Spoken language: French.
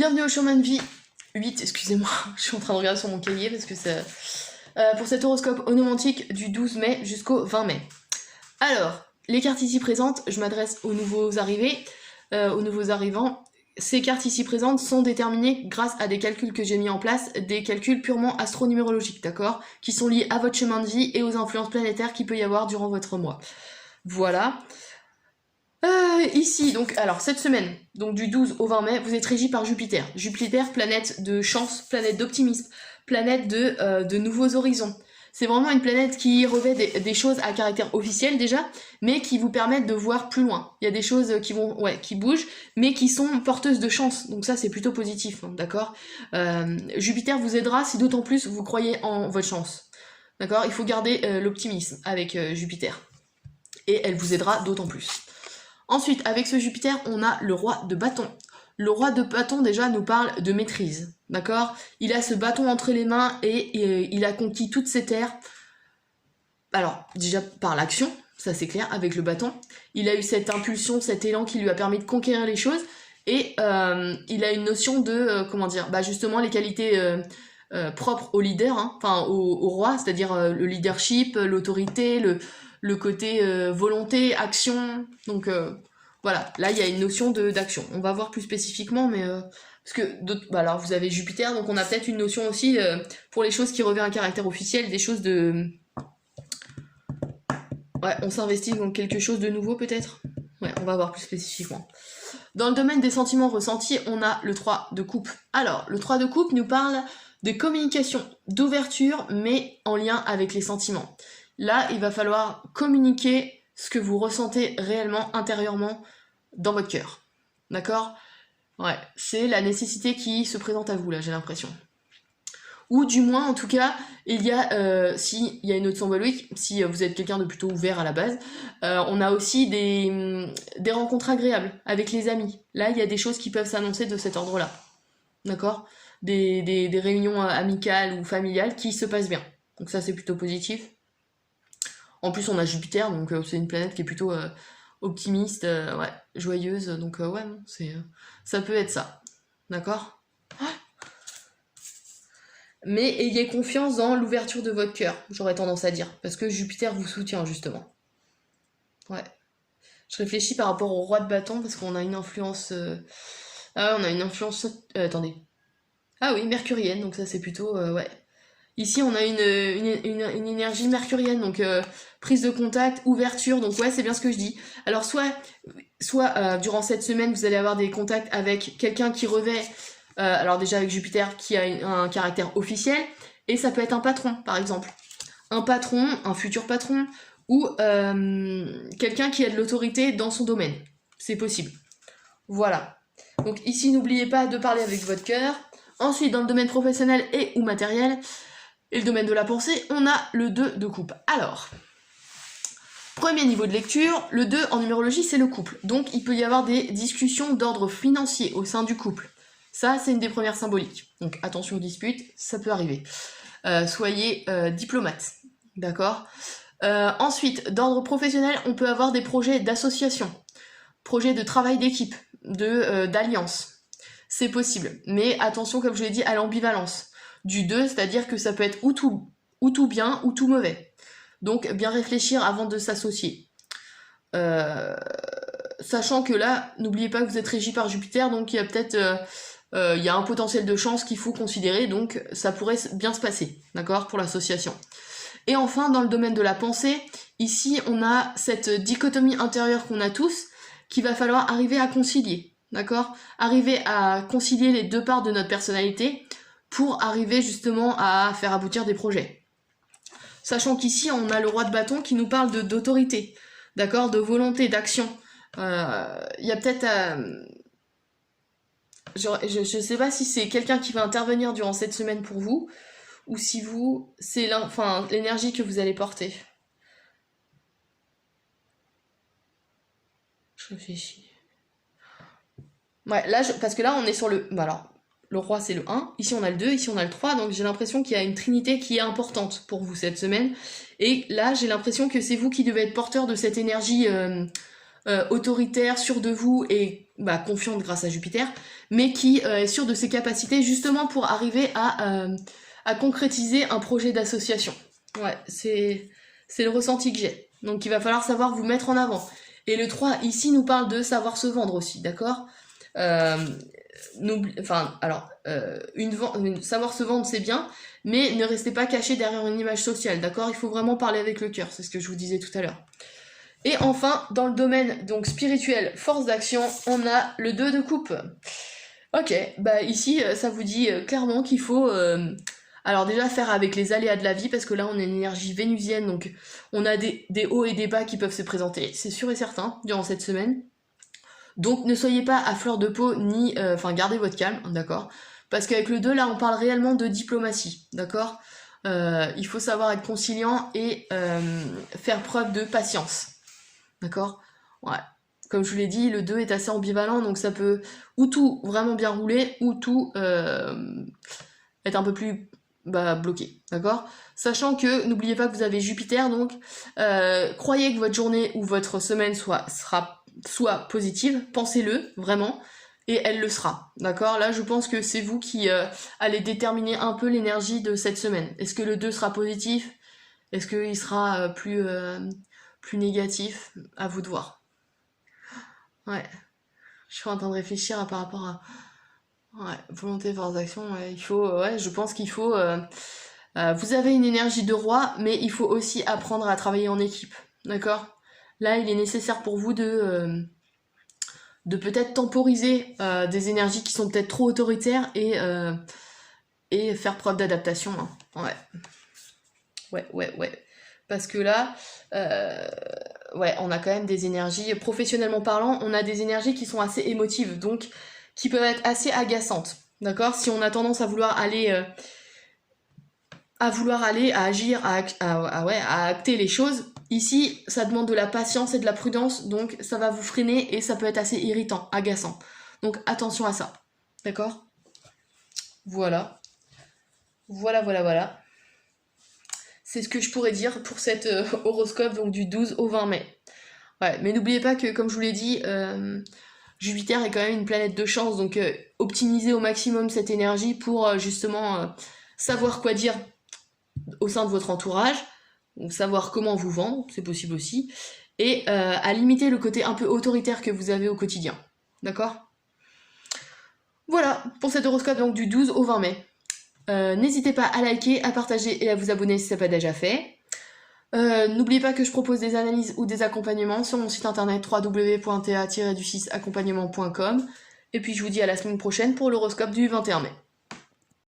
Bienvenue au chemin de vie 8, excusez-moi, je suis en train de regarder sur mon cahier parce que c'est... pour cet horoscope onomantique du 12 mai jusqu'au 20 mai. Alors, les cartes ici présentes, je m'adresse aux nouveaux arrivés, aux nouveaux arrivants. Ces cartes ici présentes sont déterminées grâce à des calculs que j'ai mis en place, des calculs purement astronumérologiques, d'accord, qui sont liés à votre chemin de vie et aux influences planétaires qu'il peut y avoir durant votre mois. Voilà. Ici, donc, alors, cette semaine, donc du 12 au 20 mai, vous êtes régi par Jupiter. Jupiter, planète de chance, planète d'optimisme, planète de nouveaux horizons. C'est vraiment une planète qui revêt des choses à caractère officiel déjà, mais qui vous permettent de voir plus loin. Il y a des choses qui bougent, mais qui sont porteuses de chance. Donc ça, c'est plutôt positif, hein, d'accord. Jupiter vous aidera si d'autant plus vous croyez en votre chance. D'accord. Il faut garder l'optimisme avec Jupiter. Et elle vous aidera d'autant plus. Ensuite, avec ce Jupiter, on a le roi de bâton. Le roi de bâton, déjà, nous parle de maîtrise, d'accord? Il a ce bâton entre les mains et il a conquis toutes ses terres. Alors, déjà par l'action, ça c'est clair, avec le bâton. Il a eu cette impulsion, cet élan qui lui a permis de conquérir les choses. Et il a une notion de, comment dire, bah justement les qualités propres au leader, hein, enfin au roi, c'est-à-dire le leadership, l'autorité, le côté volonté, action, donc voilà, là il y a une notion d'action. On va voir plus spécifiquement, mais parce que alors vous avez Jupiter, donc on a peut-être une notion aussi pour les choses qui revêtent un caractère officiel, des choses de... Ouais, on s'investit dans quelque chose de nouveau peut-être. Ouais, on va voir plus spécifiquement. Dans le domaine des sentiments ressentis, on a le 3 de coupe. Alors, le 3 de coupe nous parle de communication, d'ouverture, mais en lien avec les sentiments. Là, il va falloir communiquer ce que vous ressentez réellement, intérieurement, dans votre cœur. D'accord? Ouais, c'est la nécessité qui se présente à vous, là, j'ai l'impression. Ou du moins, en tout cas, il y a, s'il y a une autre symbolique, si vous êtes quelqu'un de plutôt ouvert à la base, on a aussi des rencontres agréables avec les amis. Là, il y a des choses qui peuvent s'annoncer de cet ordre-là. D'accord? Des réunions amicales ou familiales qui se passent bien. Donc ça, c'est plutôt positif. En plus, on a Jupiter, donc c'est une planète qui est plutôt optimiste, ouais, joyeuse. Donc ouais, non, ça peut être ça. D'accord? Mais ayez confiance dans l'ouverture de votre cœur, j'aurais tendance à dire, parce que Jupiter vous soutient, justement. Ouais. Je réfléchis par rapport au roi de bâton, parce qu'on a une influence... Ah, on a une influence... attendez. Ah oui, mercurienne, donc ça c'est plutôt... ouais. Ici, on a une énergie mercurienne, donc prise de contact, ouverture, donc ouais, c'est bien ce que je dis. Alors, soit durant cette semaine, vous allez avoir des contacts avec quelqu'un qui revêt, alors déjà avec Jupiter, qui a un caractère officiel, et ça peut être un patron, par exemple. Un patron, un futur patron, ou quelqu'un qui a de l'autorité dans son domaine. C'est possible. Voilà. Donc ici, n'oubliez pas de parler avec votre cœur. Ensuite, dans le domaine professionnel et ou matériel, et le domaine de la pensée, on a le 2 de coupe. Alors, premier niveau de lecture, le 2 en numérologie, c'est le couple. Donc, il peut y avoir des discussions d'ordre financier au sein du couple. Ça, c'est une des premières symboliques. Donc, attention aux disputes, ça peut arriver. Soyez diplomate, d'accord ? Ensuite, d'ordre professionnel, on peut avoir des projets d'association, projets de travail d'équipe, d'alliance. C'est possible. Mais attention, comme je l'ai dit, à l'ambivalence. Du 2, c'est-à-dire que ça peut être ou tout bien ou tout mauvais. Donc bien réfléchir avant de s'associer. Sachant que là, n'oubliez pas que vous êtes régi par Jupiter, donc il y a peut-être il y a un potentiel de chance qu'il faut considérer, donc ça pourrait bien se passer, d'accord, pour l'association. Et enfin, dans le domaine de la pensée, ici on a cette dichotomie intérieure qu'on a tous, qu'il va falloir arriver à concilier, d'accord, arriver à concilier les deux parts de notre personnalité, pour arriver justement à faire aboutir des projets. Sachant qu'ici, on a le roi de bâton qui nous parle d'autorité, d'accord, de volonté, d'action. Il y a peut-être... je sais pas si c'est quelqu'un qui va intervenir durant cette semaine pour vous, ou si vous, c'est l'énergie que vous allez porter. Je réfléchis. Ouais, là, parce que là, on est sur le... Bah alors, le roi, c'est le 1. Ici, on a le 2. Ici, on a le 3. Donc, j'ai l'impression qu'il y a une trinité qui est importante pour vous cette semaine. Et là, j'ai l'impression que c'est vous qui devez être porteur de cette énergie autoritaire, sûre de vous et confiante grâce à Jupiter, mais qui est sûre de ses capacités justement pour arriver à concrétiser un projet d'association. Ouais, c'est le ressenti que j'ai. Donc il va falloir savoir vous mettre en avant. Et le 3 ici nous parle de savoir se vendre aussi, d'accord? Savoir se vendre c'est bien, mais ne restez pas caché derrière une image sociale, d'accord? Il faut vraiment parler avec le cœur, c'est ce que je vous disais tout à l'heure. Et enfin, dans le domaine donc spirituel, force d'action, on a le 2 de coupe. Ok, ici, ça vous dit clairement qu'il faut... alors déjà faire avec les aléas de la vie, parce que là on a une énergie vénusienne, donc on a des hauts et des bas qui peuvent se présenter, c'est sûr et certain, durant cette semaine. Donc ne soyez pas à fleur de peau, ni... gardez votre calme, d'accord? Parce qu'avec le 2, là, on parle réellement de diplomatie, d'accord? Il faut savoir être conciliant et faire preuve de patience, d'accord? Ouais. Comme je vous l'ai dit, le 2 est assez ambivalent, donc ça peut ou tout vraiment bien rouler, ou tout être un peu plus bloqué, d'accord? Sachant que, n'oubliez pas que vous avez Jupiter, donc croyez que votre journée ou votre semaine soit positive, pensez-le, vraiment, et elle le sera, d'accord? Là, je pense que c'est vous qui allez déterminer un peu l'énergie de cette semaine. Est-ce que le 2 sera positif? Est-ce qu'il sera plus négatif? À vous de voir. Ouais, je suis en train de réfléchir par rapport à... Ouais, volonté, force d'action, ouais, je pense qu'il faut... vous avez une énergie de roi, mais il faut aussi apprendre à travailler en équipe, d'accord? Là, il est nécessaire pour vous de peut-être temporiser des énergies qui sont peut-être trop autoritaires et faire preuve d'adaptation, hein. Ouais. Parce que là, on a quand même des énergies, professionnellement parlant, on a des énergies qui sont assez émotives, donc qui peuvent être assez agaçantes, d'accord? Si on a tendance à vouloir aller, à agir, à acter les choses, ici, ça demande de la patience et de la prudence, donc ça va vous freiner et ça peut être assez irritant, agaçant. Donc attention à ça, d'accord? Voilà. C'est ce que je pourrais dire pour cet horoscope donc du 12 au 20 mai. Ouais, mais n'oubliez pas que, comme je vous l'ai dit, Jupiter est quand même une planète de chance, donc optimisez au maximum cette énergie pour justement savoir quoi dire au sein de votre entourage, ou savoir comment vous vendre, c'est possible aussi, et à limiter le côté un peu autoritaire que vous avez au quotidien. D'accord? Voilà, pour cet horoscope donc du 12 au 20 mai. N'hésitez pas à liker, à partager et à vous abonner si ce n'est pas déjà fait. N'oubliez pas que je propose des analyses ou des accompagnements sur mon site internet www.ta-accompagnement.com. Et puis je vous dis à la semaine prochaine pour l'horoscope du 21 mai.